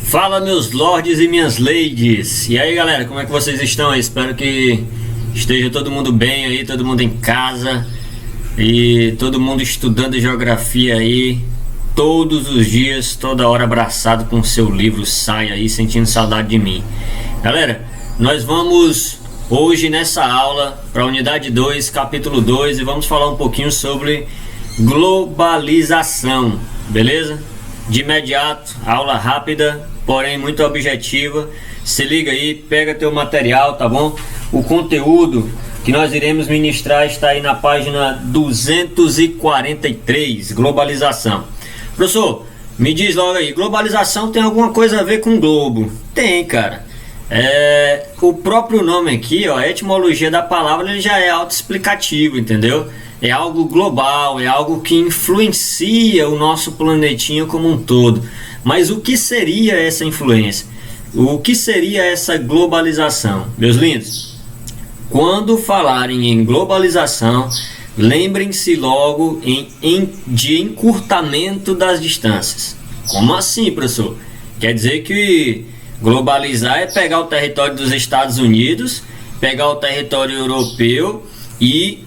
Fala, meus lords e minhas ladies. E aí, galera, como é que vocês estão? Eu espero que esteja todo mundo bem aí, todo mundo em casa e todo mundo estudando geografia aí todos os dias, toda hora abraçado com o seu livro. Sai aí sentindo saudade de mim. Galera, nós vamos hoje nessa aula para a unidade 2, capítulo 2, e vamos falar um pouquinho sobre globalização, beleza? De imediato, aula rápida, porém muito objetiva. Se liga aí, pega teu material, tá bom? O conteúdo que nós iremos ministrar está aí na página 243, globalização. Professor, me diz logo aí, globalização tem alguma coisa a ver com globo? Tem, cara. O próprio nome aqui, ó, a etimologia da palavra, ele já é autoexplicativo, entendeu? É algo global, é algo que influencia o nosso planetinha como um todo. Mas o que seria essa influência? O que seria essa globalização? Meus lindos, quando falarem em globalização, lembrem-se logo de encurtamento das distâncias. Como assim, professor? Quer dizer que globalizar é pegar o território dos Estados Unidos, pegar o território europeu e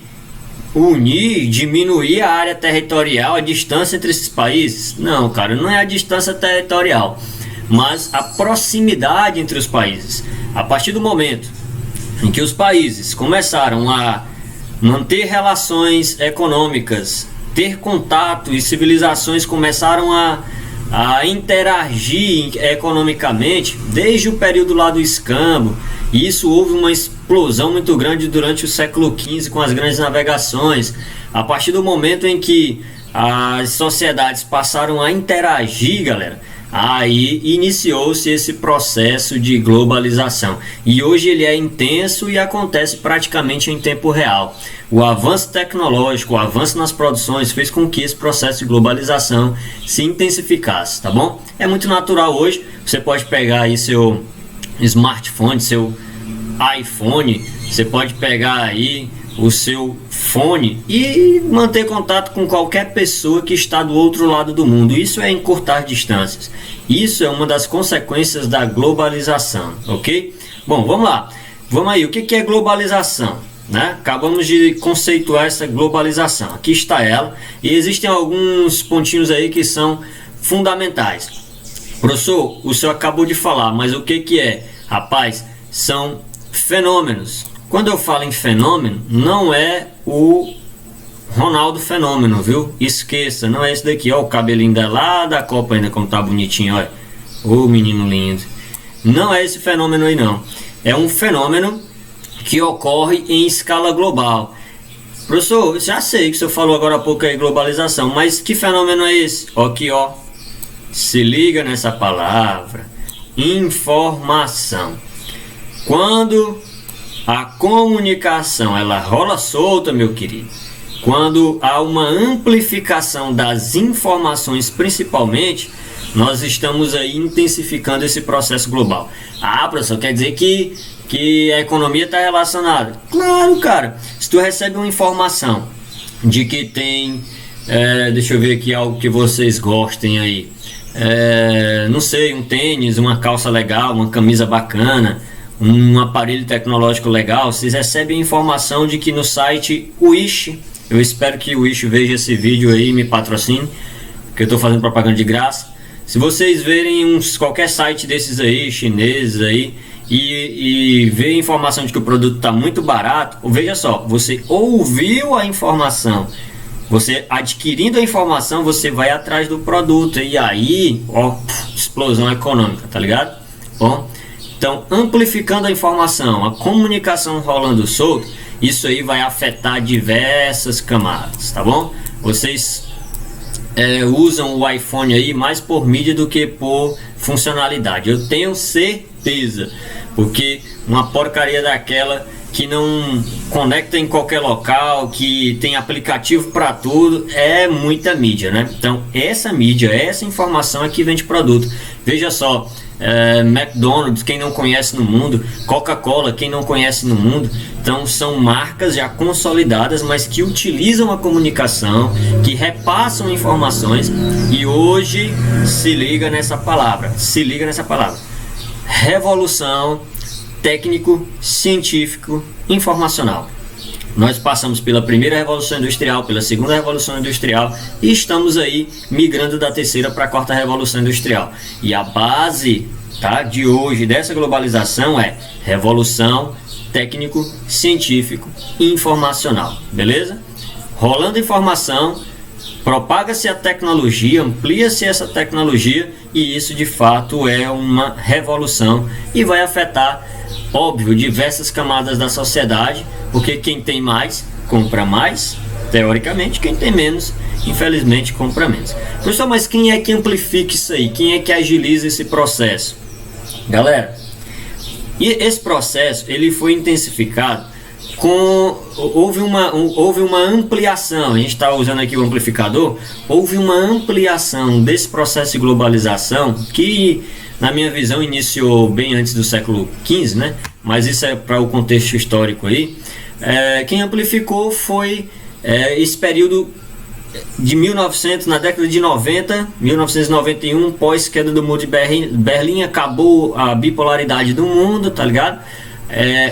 unir, diminuir a área territorial, a distância entre esses países? Não, cara, não é a distância territorial, mas a proximidade entre os países. A partir do momento em que os países começaram a manter relações econômicas, ter contato, e civilizações começaram a interagir economicamente, desde o período lá do escambo, e isso houve uma explosão muito grande durante o século XV com as grandes navegações. A partir do momento em que as sociedades passaram a interagir, galera, aí iniciou-se esse processo de globalização, e hoje ele é intenso e acontece praticamente em tempo real. O avanço tecnológico, o avanço nas produções fez com que esse processo de globalização se intensificasse, tá bom? É muito natural hoje, você pode pegar aí seu smartphone, seu iPhone, você pode pegar aí o seu fone e manter contato com qualquer pessoa que está do outro lado do mundo. Isso é encurtar distâncias. Isso é uma das consequências da globalização, ok? Bom, vamos lá. Vamos aí, o que é globalização? Né? Acabamos de conceituar essa globalização. Aqui está ela. E existem alguns pontinhos aí que são fundamentais. Professor, o senhor acabou de falar, mas o que é? Rapaz, são fenômenos. Quando eu falo em fenômeno, não é o Ronaldo Fenômeno, viu? Esqueça, não é esse daqui. Ó, o cabelinho dela lá da Copa ainda, como tá bonitinho, olha. Ô, menino lindo. Não é esse fenômeno aí, não. É um fenômeno que ocorre em escala global. Professor, já sei que o senhor falou agora há pouco aí globalização, mas que fenômeno é esse? Aqui, ó. Se liga nessa palavra. Informação. Quando a comunicação ela rola solta, meu querido, quando há uma amplificação das informações, principalmente, nós estamos aí intensificando esse processo global. Ah, professor, quer dizer que a economia está relacionada? Claro, cara. Se tu recebe uma informação de que tem, deixa eu ver aqui algo que vocês gostem aí, não sei, um tênis, uma calça legal, uma camisa bacana, um aparelho tecnológico legal, vocês recebem informação de que no site Wish, eu espero que o Wish veja esse vídeo aí e me patrocine, porque eu estou fazendo propaganda de graça. Se vocês verem qualquer site desses aí, chineses aí, e ver informação de que o produto está muito barato, veja só, você ouviu a informação, você adquirindo a informação, você vai atrás do produto, e aí, ó, explosão econômica, tá ligado? Bom, então, amplificando a informação, a comunicação rolando solto, isso aí vai afetar diversas camadas, tá bom? Vocês usam o iPhone aí mais por mídia do que por funcionalidade, eu tenho certeza, porque uma porcaria daquela que não conecta em qualquer local, que tem aplicativo para tudo, é muita mídia, né? Então essa mídia, essa informação é que vende produto. Veja só, McDonald's, quem não conhece no mundo, Coca-Cola, quem não conhece no mundo. Então são marcas já consolidadas, mas que utilizam a comunicação, que repassam informações. E hoje se liga nessa palavra, revolução técnico, científico, informacional. Nós passamos pela primeira revolução industrial, pela segunda revolução industrial e estamos aí migrando da terceira para a quarta revolução industrial. E a base, tá, de hoje dessa globalização é revolução técnico, científico e informacional, beleza? Rolando informação, propaga-se a tecnologia, amplia-se essa tecnologia e isso de fato é uma revolução e vai afetar, óbvio, diversas camadas da sociedade, porque quem tem mais, compra mais, teoricamente, quem tem menos, infelizmente, compra menos. Professor, mas quem é que amplifica isso aí? Quem é que agiliza esse processo? Galera, e esse processo ele foi intensificado houve uma ampliação, a gente está usando aqui o amplificador, houve uma ampliação desse processo de globalização que, na minha visão, iniciou bem antes do século XV, né? Mas isso é para o contexto histórico aí. Quem amplificou foi esse período de 1900, na década de 90, 1991, pós queda do muro de Berlim, acabou a bipolaridade do mundo, tá ligado?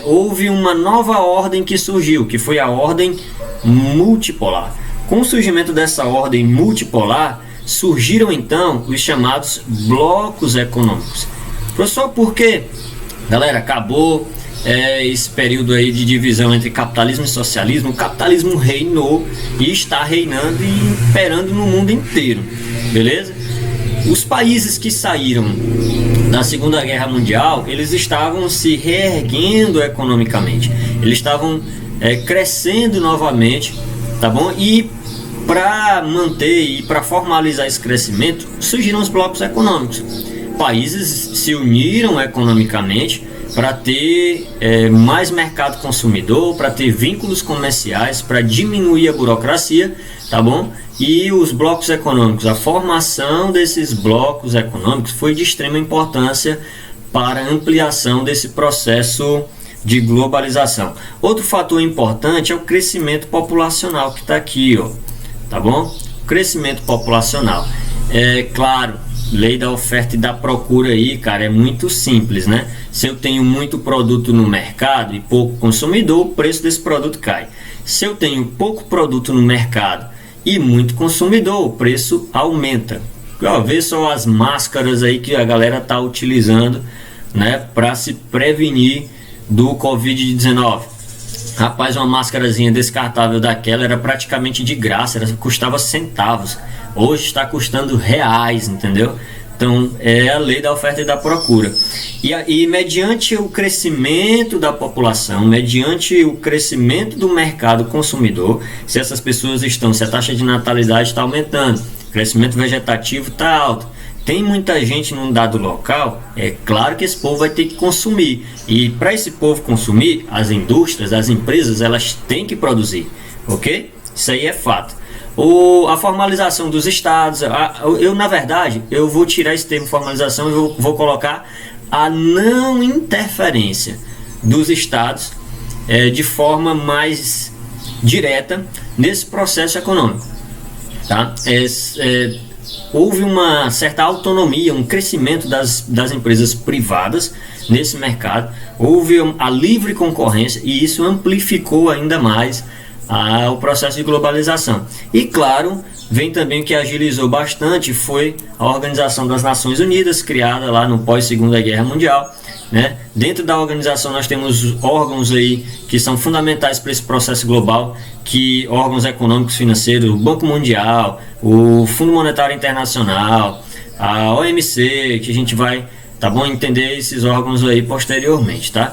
Houve uma nova ordem que surgiu, que foi a ordem multipolar. Com o surgimento dessa ordem multipolar, surgiram então os chamados blocos econômicos. Professor, por quê? Galera, acabou esse período aí de divisão entre capitalismo e socialismo. O capitalismo reinou e está reinando e imperando no mundo inteiro, beleza? Os países que saíram da Segunda Guerra Mundial, eles estavam se reerguendo economicamente, eles estavam crescendo novamente, tá bom? E para manter e para formalizar esse crescimento, surgiram os blocos econômicos. Países se uniram economicamente para ter mais mercado consumidor, para ter vínculos comerciais, para diminuir a burocracia, tá bom? E os blocos econômicos, a formação desses blocos econômicos foi de extrema importância para a ampliação desse processo de globalização. Outro fator importante é o crescimento populacional que está aqui, ó, tá bom? Crescimento populacional. Claro, lei da oferta e da procura aí, cara, é muito simples, né? Se eu tenho muito produto no mercado e pouco consumidor, o preço desse produto cai. Se eu tenho pouco produto no mercado e muito consumidor, o preço aumenta. Vê só as máscaras aí que a galera tá utilizando, né, para se prevenir do Covid-19. Rapaz, uma máscarazinha descartável daquela era praticamente de graça, custava centavos. Hoje está custando reais, entendeu? Então é a lei da oferta e da procura. E mediante o crescimento da população, mediante o crescimento do mercado consumidor, se essas pessoas se a taxa de natalidade está aumentando, o crescimento vegetativo está alto, tem muita gente num dado local, é claro que esse povo vai ter que consumir. E para esse povo consumir, as indústrias, as empresas, elas têm que produzir, ok? Isso aí é fato. A formalização dos estados, na verdade, eu vou tirar esse termo formalização e vou colocar a não interferência dos estados de forma mais direta nesse processo econômico, tá? Houve uma certa autonomia, um crescimento das empresas privadas nesse mercado, houve a livre concorrência e isso amplificou ainda mais o processo de globalização. E claro, vem também o que agilizou bastante foi a Organização das Nações Unidas, criada lá no pós-Segunda Guerra Mundial, né? Dentro da organização nós temos órgãos aí que são fundamentais para esse processo global, órgãos econômicos financeiros, o Banco Mundial, o Fundo Monetário Internacional, a OMC, que a gente vai, tá bom, entender esses órgãos aí posteriormente, tá?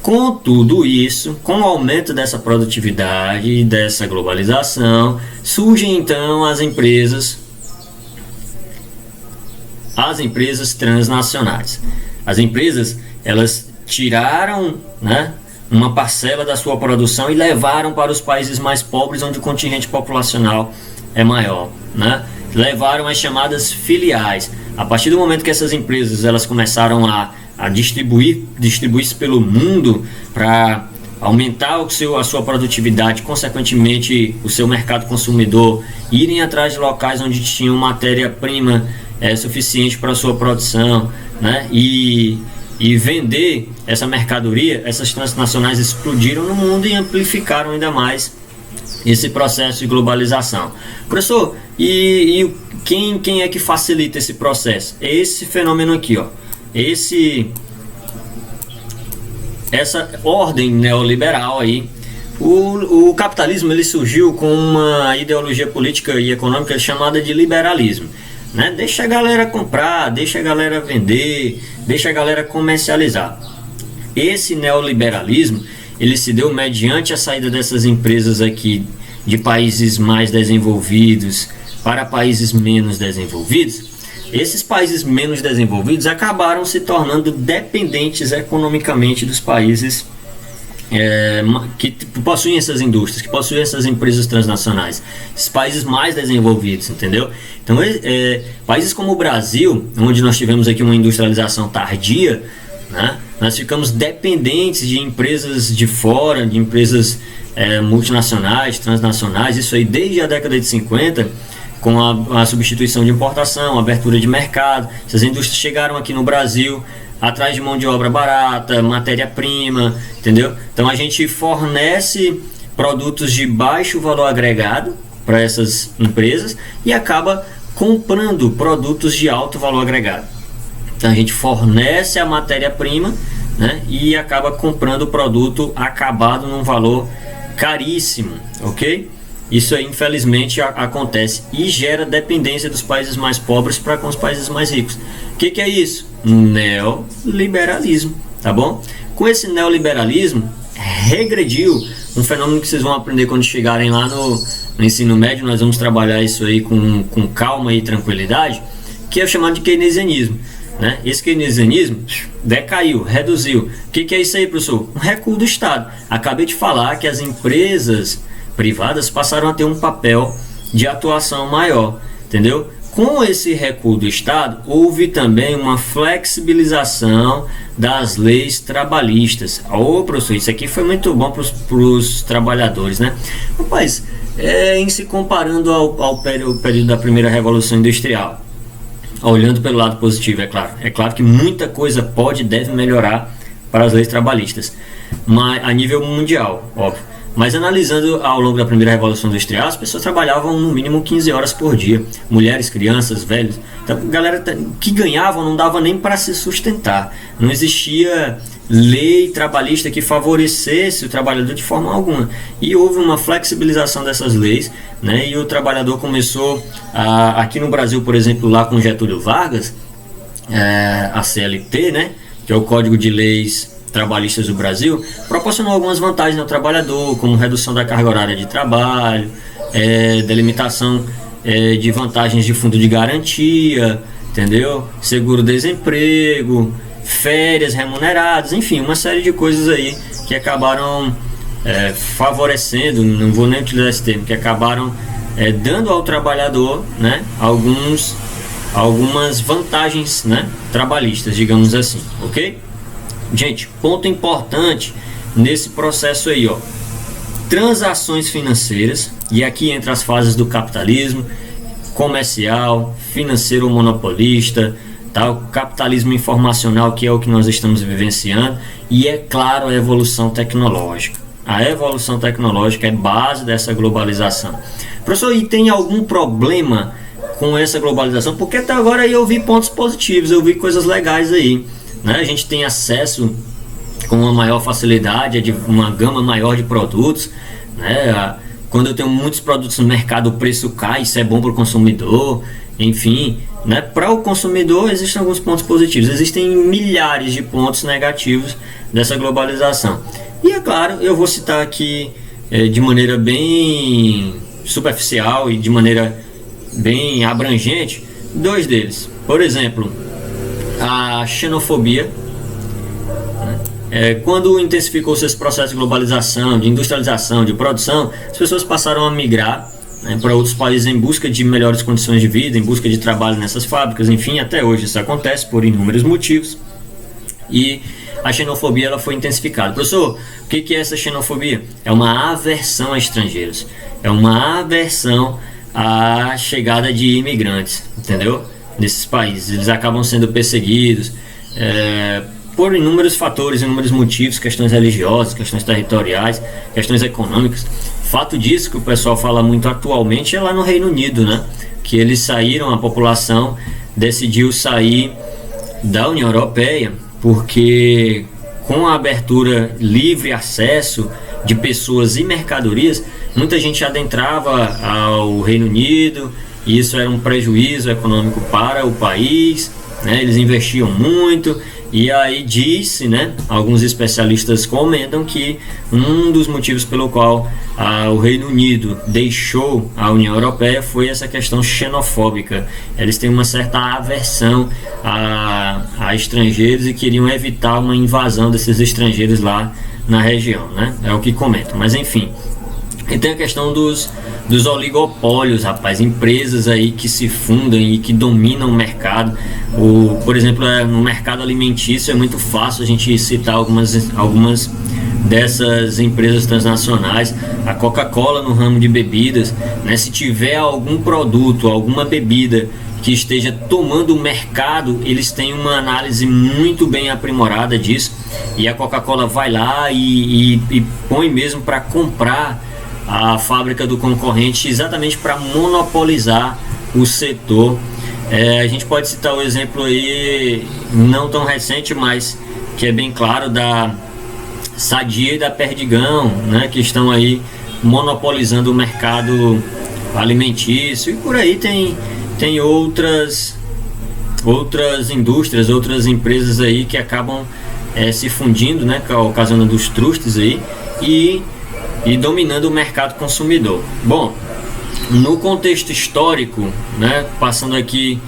Com tudo isso, com o aumento dessa produtividade e dessa globalização, surgem então as empresas transnacionais. As empresas, elas tiraram, né, uma parcela da sua produção e levaram para os países mais pobres, onde o contingente populacional é maior, né? Levaram as chamadas filiais. A partir do momento que essas empresas elas começaram a distribuir-se pelo mundo para aumentar a sua produtividade, consequentemente o seu mercado consumidor, irem atrás de locais onde tinham matéria-prima suficiente para a sua produção, né? E vender essa mercadoria, essas transnacionais explodiram no mundo e amplificaram ainda mais esse processo de globalização. Professor, e quem é que facilita esse processo? É esse fenômeno aqui, ó. Essa ordem neoliberal aí. O capitalismo ele surgiu com uma ideologia política e econômica chamada de liberalismo, né? Deixa a galera comprar, deixa a galera vender, deixa a galera comercializar. Esse neoliberalismo ele se deu mediante a saída dessas empresas aqui de países mais desenvolvidos para países menos desenvolvidos. Esses países menos desenvolvidos acabaram se tornando dependentes economicamente dos países que possuem essas indústrias, que possuem essas empresas transnacionais, esses países mais desenvolvidos, entendeu? Então, países como o Brasil, onde nós tivemos aqui uma industrialização tardia, né, nós ficamos dependentes de empresas de fora, de empresas multinacionais, transnacionais, isso aí desde a década de 50, com a substituição de importação, abertura de mercado. Essas indústrias chegaram aqui no Brasil atrás de mão de obra barata, matéria-prima, entendeu? Então a gente fornece produtos de baixo valor agregado para essas empresas e acaba comprando produtos de alto valor agregado. Então a gente fornece a matéria-prima, né, e acaba comprando o produto acabado num valor caríssimo, ok? Isso aí infelizmente acontece e gera dependência dos países mais pobres para com os países mais ricos. O que é isso? Neoliberalismo, tá bom? Com esse neoliberalismo regrediu um fenômeno que vocês vão aprender quando chegarem lá no ensino médio. Nós vamos trabalhar isso aí com calma e tranquilidade, que é o chamado de keynesianismo, né? Esse keynesianismo decaiu, reduziu. O que é isso aí, professor? Um recuo do Estado. Acabei de falar que as empresas privadas passaram a ter um papel de atuação maior, entendeu? Com esse recuo do Estado, houve também uma flexibilização das leis trabalhistas. Professor, isso aqui foi muito bom para os trabalhadores, né? Rapaz, em se comparando ao período da primeira Revolução Industrial, olhando pelo lado positivo, é claro que muita coisa pode e deve melhorar para as leis trabalhistas, mas a nível mundial, óbvio. Mas analisando ao longo da primeira Revolução Industrial, as pessoas trabalhavam no mínimo 15 horas por dia. Mulheres, crianças, velhos. Então, galera que ganhavam não dava nem para se sustentar. Não existia lei trabalhista que favorecesse o trabalhador de forma alguma. E houve uma flexibilização dessas leis, né? E o trabalhador começou, aqui no Brasil, por exemplo, lá com Getúlio Vargas, a CLT, né? Que é o Código de Leis Trabalhistas do Brasil, proporcionou algumas vantagens ao trabalhador, como redução da carga horária de trabalho, delimitação de vantagens de fundo de garantia, entendeu? Seguro-desemprego, férias remuneradas, enfim, uma série de coisas aí que acabaram favorecendo, não vou nem utilizar esse termo, que acabaram dando ao trabalhador, né, algumas vantagens, né, trabalhistas, digamos assim, ok? Gente, ponto importante nesse processo aí, ó. Transações financeiras, e aqui entra as fases do capitalismo, comercial, financeiro monopolista, tal, capitalismo informacional, que é o que nós estamos vivenciando, e é claro, a evolução tecnológica. A evolução tecnológica é base dessa globalização. Professor, e tem algum problema com essa globalização? Porque até agora eu vi pontos positivos, eu vi coisas legais aí, né? A gente tem acesso com uma maior facilidade, de uma gama maior de produtos, né? Quando eu tenho muitos produtos no mercado, o preço cai, isso é bom para o consumidor, enfim, né? Para o consumidor existem alguns pontos positivos, existem milhares de pontos negativos dessa globalização. E é claro, eu vou citar aqui de maneira bem superficial e de maneira bem abrangente dois deles. Por exemplo, a xenofobia, né? Quando intensificou-se esse processo de globalização, de industrialização, de produção, as pessoas passaram a migrar, né, para outros países em busca de melhores condições de vida, em busca de trabalho nessas fábricas, enfim, até hoje isso acontece por inúmeros motivos. E a xenofobia ela foi intensificada. Professor, o que é essa xenofobia? É uma aversão a estrangeiros, é uma aversão à chegada de imigrantes, entendeu? Nesses países, eles acabam sendo perseguidos por inúmeros fatores, inúmeros motivos, questões religiosas, questões territoriais, questões econômicas. Fato disso que o pessoal fala muito atualmente é lá no Reino Unido, né? Que eles saíram, a população decidiu sair da União Europeia porque com a abertura livre acesso de pessoas e mercadorias, muita gente adentrava ao Reino Unido e isso era um prejuízo econômico para o país, né? Eles investiam muito. E aí disse, né, alguns especialistas comentam que um dos motivos pelo qual o Reino Unido deixou a União Europeia foi essa questão xenofóbica. Eles têm uma certa aversão a estrangeiros e queriam evitar uma invasão desses estrangeiros lá na região, né? É o que comentam, mas enfim. E tem a questão dos oligopólios, rapaz, empresas aí que se fundem e que dominam o mercado. Por exemplo, no mercado alimentício é muito fácil a gente citar algumas dessas empresas transnacionais. A Coca-Cola no ramo de bebidas, né? Se tiver algum produto, alguma bebida que esteja tomando o mercado, eles têm uma análise muito bem aprimorada disso, e a Coca-Cola vai lá e põe mesmo para comprar a fábrica do concorrente exatamente para monopolizar o setor. A gente pode citar o exemplo aí não tão recente, mas que é bem claro, da Sadia e da Perdigão, né, que estão aí monopolizando o mercado alimentício, e por aí tem outras indústrias, outras empresas aí que acabam se fundindo, né, ocasionando os trustes aí e dominando o mercado consumidor. Bom, no contexto histórico, né, passando aqui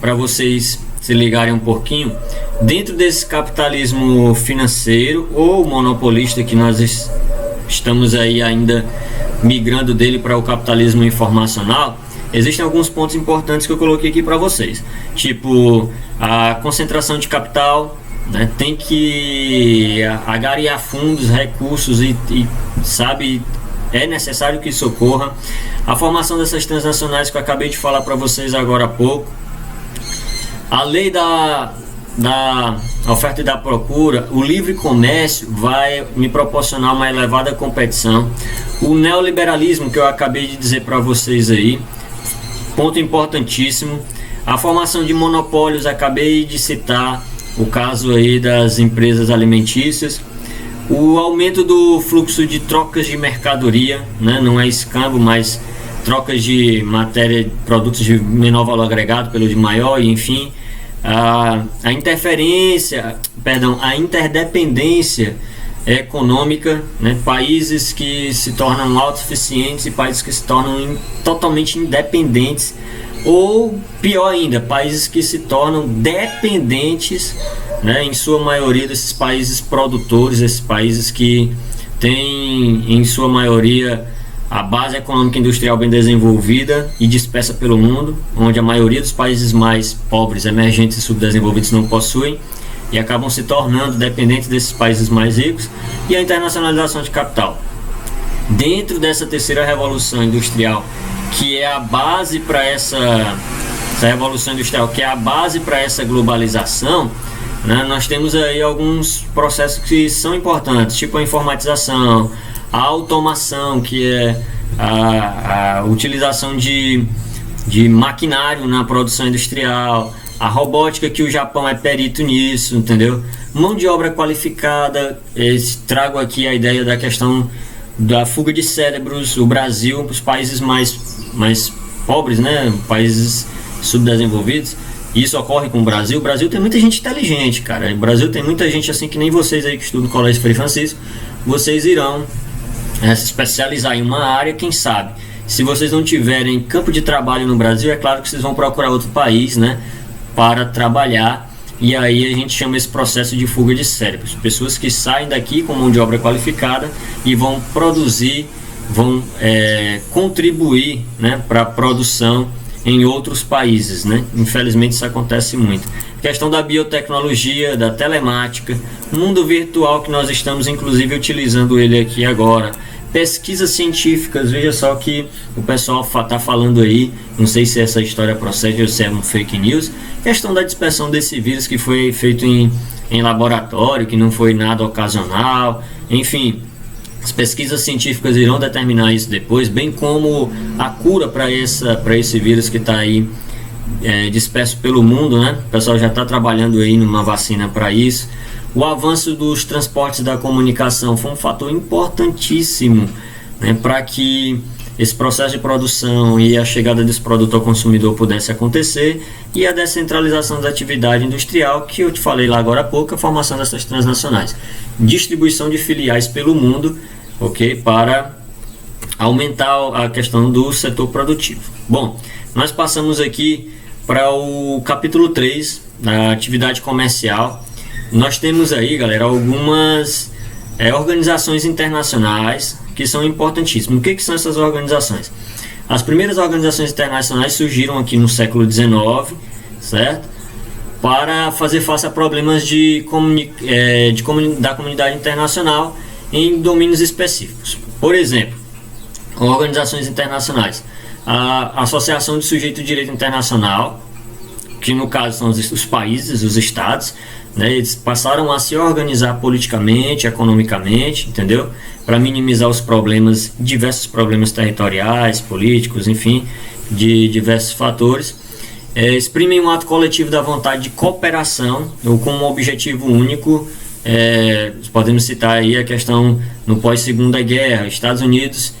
para vocês se ligarem um pouquinho, dentro desse capitalismo financeiro ou monopolista que nós estamos aí ainda migrando dele para o capitalismo informacional, existem alguns pontos importantes que eu coloquei aqui para vocês, tipo a concentração de capital, né? Tem que agariar fundos, recursos e sabe, é necessário que isso ocorra. A formação dessas transnacionais que eu acabei de falar para vocês agora há pouco, a lei da oferta e da procura, o livre comércio vai me proporcionar uma elevada competição, o neoliberalismo que eu acabei de dizer para vocês aí, ponto importantíssimo, a formação de monopólios, acabei de citar o caso aí das empresas alimentícias, o aumento do fluxo de trocas de mercadoria, né? Não é escambo, mas trocas de matéria, produtos de menor valor agregado pelo de maior, e enfim, a interdependência econômica, né? Países que se tornam autossuficientes e países que se tornam totalmente independentes, ou pior ainda, países que se tornam dependentes, né, em sua maioria desses países produtores, esses países que têm em sua maioria a base econômica e industrial bem desenvolvida e dispersa pelo mundo, onde a maioria dos países mais pobres, emergentes e subdesenvolvidos não possuem, e acabam se tornando dependentes desses países mais ricos. E a internacionalização de capital. Dentro dessa terceira revolução industrial, que é a base para essa revolução industrial, que é a base para essa globalização, né, nós temos aí alguns processos que são importantes, tipo a informatização, a automação, que é a utilização de maquinário na produção industrial, a robótica, que o Japão é perito nisso, entendeu? Mão de obra qualificada, trago aqui a ideia da questão da fuga de cérebros. O Brasil, os países mais pobres, né, países subdesenvolvidos, isso ocorre com o Brasil. O Brasil tem muita gente inteligente, cara. O Brasil tem muita gente assim que nem vocês aí que estudam no Colégio Frei Francisco. Vocês irão se especializar em uma área, quem sabe. Se vocês não tiverem campo de trabalho no Brasil, é claro que vocês vão procurar outro país, né, para trabalhar e aí a gente chama esse processo de fuga de cérebros. Pessoas que saem daqui com mão de obra qualificada e vão produzir, vão contribuir, né, para a produção em outros países, né? Infelizmente isso acontece muito. Questão da biotecnologia, da telemática, mundo virtual que nós estamos inclusive utilizando ele aqui agora. Pesquisas científicas, veja só que o pessoal está falando aí, não sei se essa história procede ou se é um fake news, questão da dispersão desse vírus que foi feito em laboratório, que não foi nada ocasional, enfim, as pesquisas científicas irão determinar isso depois, bem como a cura para esse vírus que está aí disperso pelo mundo, né? O pessoal já está trabalhando aí numa vacina para isso. O avanço dos transportes da comunicação foi um fator importantíssimo, né, para que esse processo de produção e a chegada desse produto ao consumidor pudesse acontecer, e a descentralização da atividade industrial, que eu te falei lá agora há pouco, a formação dessas transnacionais, distribuição de filiais pelo mundo, ok, para aumentar a questão do setor produtivo. Bom, nós passamos aqui para o capítulo 3 da atividade comercial. Nós temos aí, galera, algumas organizações internacionais que são importantíssimas. O que são essas organizações? As primeiras organizações internacionais surgiram aqui no século XIX, certo? Para fazer face a problemas da comunidade internacional em domínios específicos. Por exemplo, organizações internacionais. A Associação de Sujeito de Direito Internacional, que no caso são os países, os estados, né, eles passaram a se organizar politicamente, economicamente, entendeu? Para minimizar os problemas, diversos problemas territoriais, políticos, enfim, de diversos fatores. Exprimem um ato coletivo da vontade de cooperação, ou com um objetivo único. Podemos citar aí a questão no pós-Segunda Guerra. Estados Unidos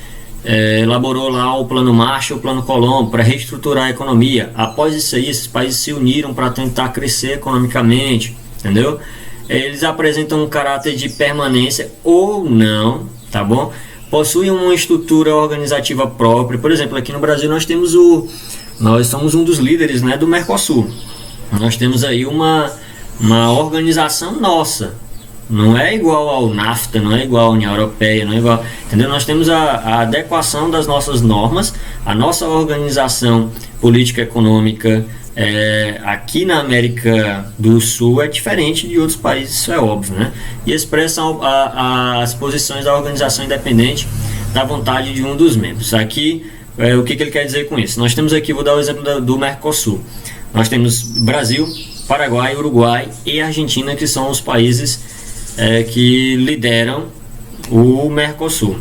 elaborou lá o Plano Marshall, o Plano Colombo, para reestruturar a economia. Após isso aí, esses países se uniram para tentar crescer economicamente, entendeu? Eles apresentam um caráter de permanência ou não, tá bom? Possuem uma estrutura organizativa própria. Por exemplo, aqui no Brasil nós somos um dos líderes, né, do Mercosul. Nós temos aí uma organização nossa. Não é igual ao NAFTA, não é igual à União Europeia, não é igual, entendeu? Nós temos a adequação das nossas normas, a nossa organização política e econômica aqui na América do Sul é diferente de outros países, isso é óbvio, né? E expressam as posições da organização independente da vontade de um dos membros. Aqui, o que ele quer dizer com isso? Nós temos aqui, vou dar o exemplo do Mercosul. Nós temos Brasil, Paraguai, Uruguai e Argentina, que são os países que lideram o Mercosul.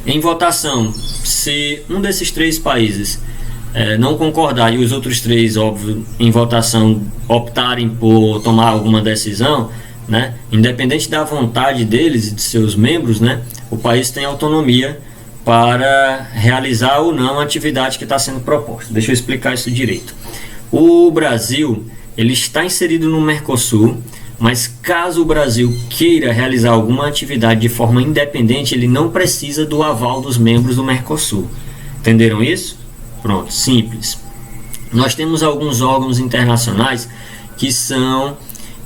Em votação, se um desses três países não concordar e os outros três, óbvio, em votação optarem por tomar alguma decisão, né, independente da vontade deles e de seus membros, né, o país tem autonomia para realizar ou não a atividade que está sendo proposta. Deixa eu explicar isso direito. O Brasil, ele está inserido no Mercosul, mas caso o Brasil queira realizar alguma atividade de forma independente, ele não precisa do aval dos membros do Mercosul. Entenderam isso? Pronto, simples. Nós temos alguns órgãos internacionais que são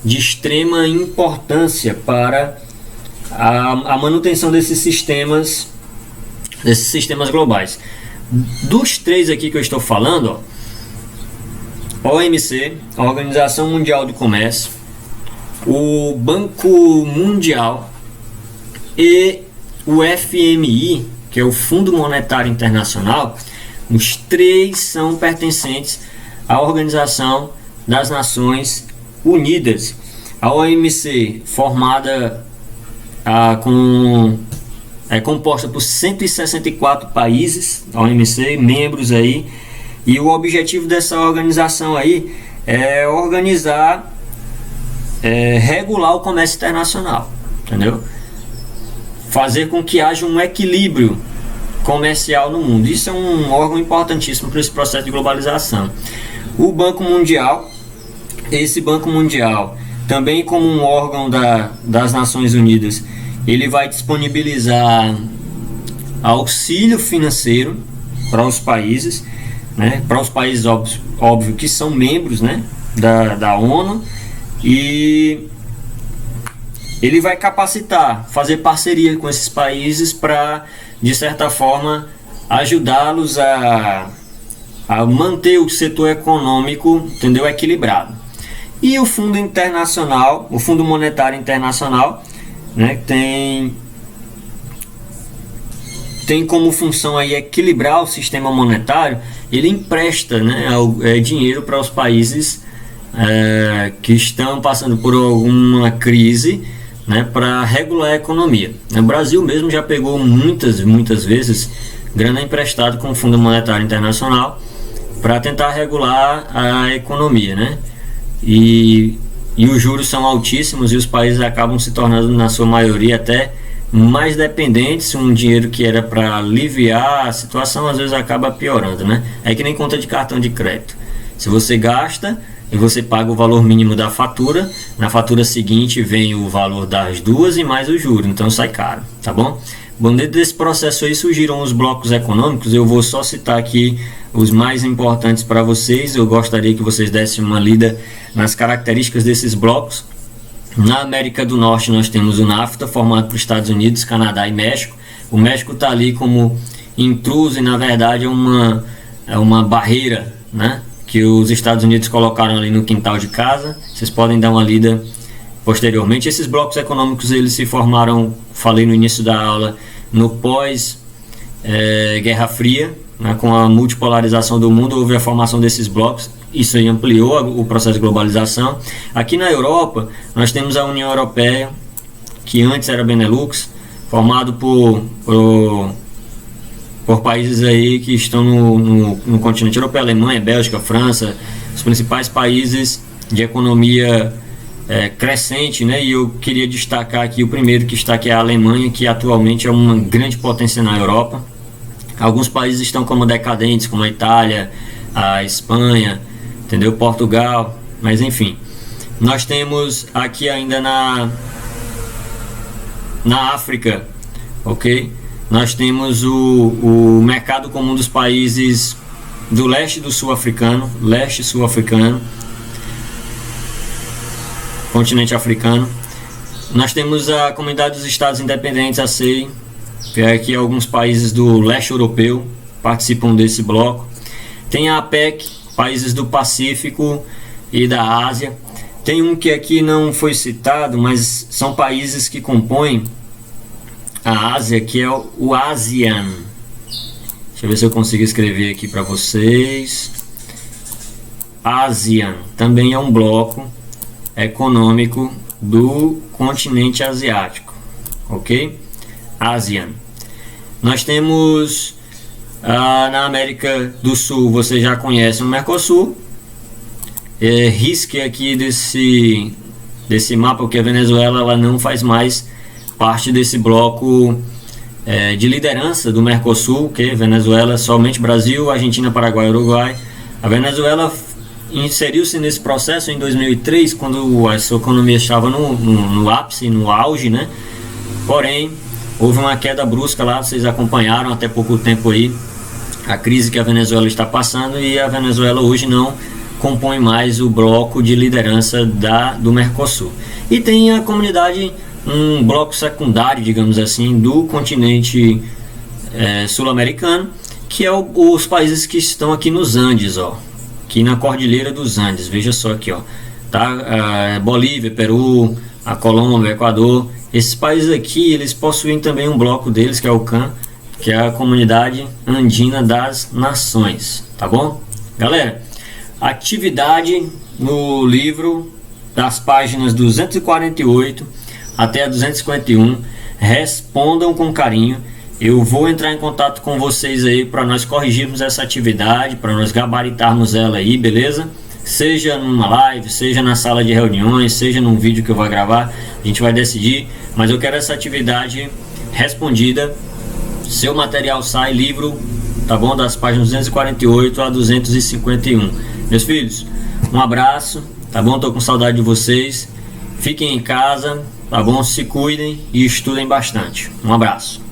de extrema importância para a manutenção desses sistemas globais. Dos três aqui que eu estou falando, OMC, a Organização Mundial do Comércio, o Banco Mundial e o FMI, que é o Fundo Monetário Internacional, os três são pertencentes à Organização das Nações Unidas. A OMC, composta por 164 países, a OMC, membros aí, e o objetivo dessa organização aí é organizar, regular o comércio internacional, entendeu? Fazer com que haja um equilíbrio comercial no mundo. Isso é um órgão importantíssimo para esse processo de globalização. O Banco Mundial, esse Banco Mundial, também como um órgão das Nações Unidas, ele vai disponibilizar auxílio financeiro para os países, né? Para os países óbvio que são membros, né? da ONU, e ele vai capacitar, fazer parceria com esses países para, de certa forma, ajudá-los a manter o setor econômico, entendeu, equilibrado. E o Fundo Internacional, o Fundo Monetário Internacional, né, tem como função aí equilibrar o sistema monetário. Ele empresta, né, dinheiro para os países que estão passando por alguma crise, né, para regular a economia. O Brasil mesmo já pegou muitas vezes grana emprestada com o Fundo Monetário Internacional para tentar regular a economia, né? E os juros são altíssimos e os países acabam se tornando, na sua maioria, até mais dependentes. Um dinheiro que era para aliviar a situação, às vezes acaba piorando, né? É que nem conta de cartão de crédito. Se você gasta e você paga o valor mínimo da fatura, na fatura seguinte vem o valor das duas e mais o juro, então sai caro, tá bom? Bom, dentro desse processo aí surgiram os blocos econômicos. Eu vou só citar aqui os mais importantes para vocês. Eu gostaria que vocês dessem uma lida nas características desses blocos. Na América do Norte nós temos o NAFTA, formado por Estados Unidos, Canadá e México. O México está ali como intruso e, na verdade, é uma barreira, né, que os Estados Unidos colocaram ali no quintal de casa. Vocês podem dar uma lida posteriormente. Esses blocos econômicos eles se formaram, falei no início da aula, no pós Guerra Fria, né, com a multipolarização do mundo, houve a formação desses blocos. Isso aí ampliou o processo de globalização. Aqui na Europa, nós temos a União Europeia, que antes era Benelux, formado por países aí que estão no continente europeu, Alemanha, Bélgica, França, os principais países de economia crescente, né? E eu queria destacar aqui o primeiro que está aqui, é a Alemanha, que atualmente é uma grande potência na Europa. Alguns países estão como decadentes, como a Itália, a Espanha, entendeu? Portugal, mas enfim. Nós temos aqui ainda na África, ok? Nós temos o mercado comum dos países do leste do sul-africano, leste sul-africano, continente africano. Nós temos a Comunidade dos Estados Independentes, a CEI, que é aqui alguns países do leste europeu participam desse bloco. Tem a APEC, países do Pacífico e da Ásia. Tem um que aqui não foi citado, mas são países que compõem a Ásia, que é o ASEAN. Deixa eu ver se eu consigo escrever aqui para vocês. ASEAN também é um bloco econômico do continente asiático, ok? ASEAN. Nós temos na América do Sul, você já conhece o Mercosul. Risque aqui desse mapa, porque a Venezuela ela não faz mais parte desse bloco de liderança do Mercosul, que Venezuela somente Brasil, Argentina, Paraguai e Uruguai. A Venezuela inseriu-se nesse processo em 2003, quando a sua economia estava no ápice, no auge, né? Porém, houve uma queda brusca lá, vocês acompanharam até pouco tempo aí a crise que a Venezuela está passando, e a Venezuela hoje não compõe mais o bloco de liderança do Mercosul. E tem a comunidade, um bloco secundário, digamos assim, do continente sul-americano, que é os países que estão aqui nos Andes, ó, aqui na Cordilheira dos Andes. Veja só aqui, ó, tá? Bolívia, Peru, a Colômbia, Equador. Esses países aqui, eles possuem também um bloco deles, que é o CAN, que é a Comunidade Andina das Nações, tá bom? Galera, atividade no livro, das páginas 248 até a 251, respondam com carinho. Eu vou entrar em contato com vocês aí para nós corrigirmos essa atividade, para nós gabaritarmos ela aí, beleza? Seja numa live, seja na sala de reuniões, seja num vídeo que eu vou gravar, a gente vai decidir, mas eu quero essa atividade respondida. Seu material sai, livro, tá bom? Das páginas 248 a 251. Meus filhos, um abraço, tá bom? Tô com saudade de vocês. Fiquem em casa, tá bom? Se cuidem e estudem bastante. Um abraço.